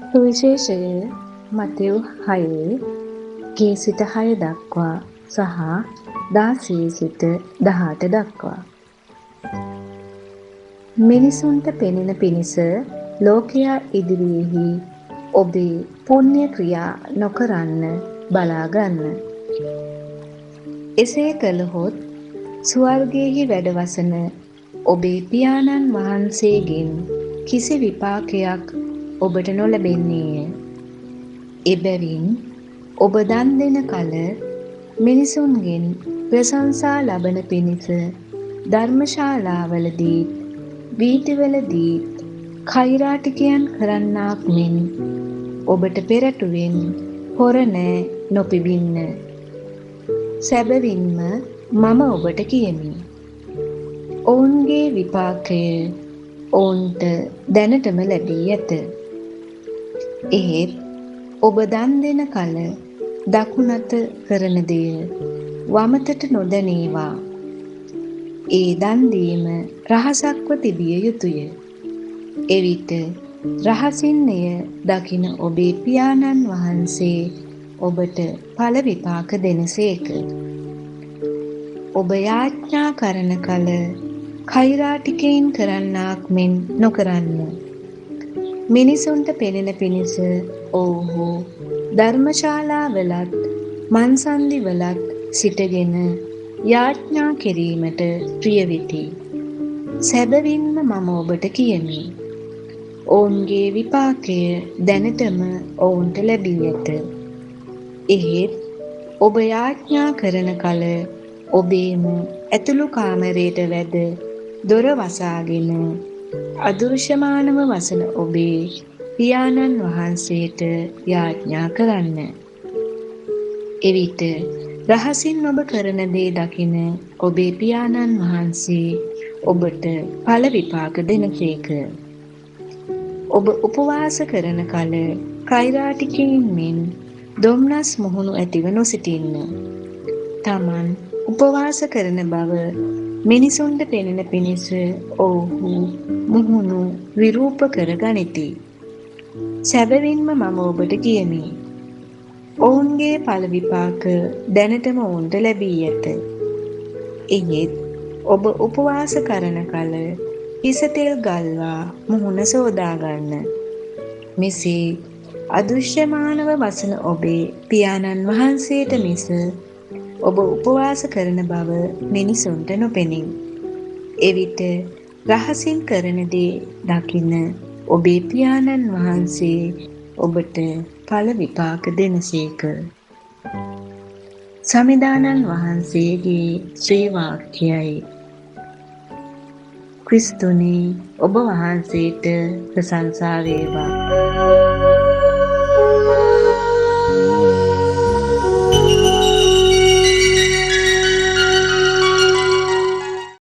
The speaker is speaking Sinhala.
සුවිශේෂය මතෙව් 6 ගේ සිට 6 දක්වා සහ 16 සිට 18 දක්වා. මිනිසුන්ට පෙනෙන පිණිස ලෝකයා ඉදිරියෙහි ඔබේ පුණ්‍ය ක්‍රියා නොකරන්න බලාගන්න. එසේ කළහොත් ස්වර්ගයෙහි වැඩවසන ඔබේ පියාණන් වහන්සේගෙන් කිසි විපාකයක් ඔබට නොලැබෙන්නේය. එබැවින් ඔබ දන් දෙන කල මිනිසුන්ගෙන් ප්‍රශංසා ලබන පිණිස ධර්මශාලාවලදීත් වීථිවලදීත් කෛරාටිකයන් කරන්නාක් මෙන් ඔබට පෙරටුවෙන් හොර නෑ නොපිබින්න. සැබවින්ම මම ඔබට කියමි. ඔවුන්ගේ විපාකය ඔවුන්ට දැනටම ලැබී ඇත. එහෙත් ඔබ දන් දෙන කල දකුණත කරන දෙය වමතට නොදැනේවා. ඒ දන් දීම රහසක්ව තිබිය යුතුය. එවිට රහසින් එය දකින ඔබේ පියාණන් වහන්සේ ඔබට ඵල විපාක දෙනසේක. ඔබ යාඥා කරන කල කෛරාටිකයින් කරන්නාක් මෙන් නොකරන්න. මිනිසුන්ට පෙනෙන පිණිස ඔව්හු ධර්මශාලාවලත් මන්සන්දිවලත් සිටගෙන යාඥා කිරීමට ප්‍රිය වෙති. සැබවින්ම මම ඔබට කියමි. ඔවුන්ගේ විපාකය දැනටම ඔවුන්ට ලැබී ඇත. එහෙත් ඔබ යාඥා කරන කල ඔබේම ඇතුළු කාමරයට වැද දොර වසාගෙන අදෘශ්‍යමානව වසන ඔබේ පියාණන් වහන්සේට යාඥා කරන්න. එවිට රහසින් ඔබ කරන දේ දකින ඔබේ පියාණන් වහන්සේ ඔබට ඵල විපාක දෙනසේක. ඔබ උපවාස කරන කල කෛරාටිකයින් මෙන් දොම්නස් මුහුණු ඇතිව නොසිටින්න. තමන් උපවාස කරන බව මිනිසුන්ට පෙනෙන පිණිස ඔවුහු මුහුණු විරූප කර ගනිති. සැබවින්ම මම ඔබට කියමි. ඔවුන්ගේ ඵල විපාක දැනටම ඔවුන්ට ලැබී ඇත. එහෙත් ඔබ උපවාස කරන කල හිස තෙල් ගල්වා මුහුණ සෝදා ගන්න. මෙසේ අදෘශ්‍යමානව වසන ඔබේ පියාණන් වහන්සේට මිස ඔබ උපවාස කරන බව මිනිසුන්ට නොපෙනේ. එවිට රහසින් කරන දේ දකින ඔබේ පියාණන් වහන්සේ ඔබට ඵල විපාක දෙනසේක. සමිදානන් වහන්සේගේ ශ්‍රී වාක්‍යයයි. ක්‍රිස්තුනි ඔබ වහන්සේට ප්‍රශංසා වේවා.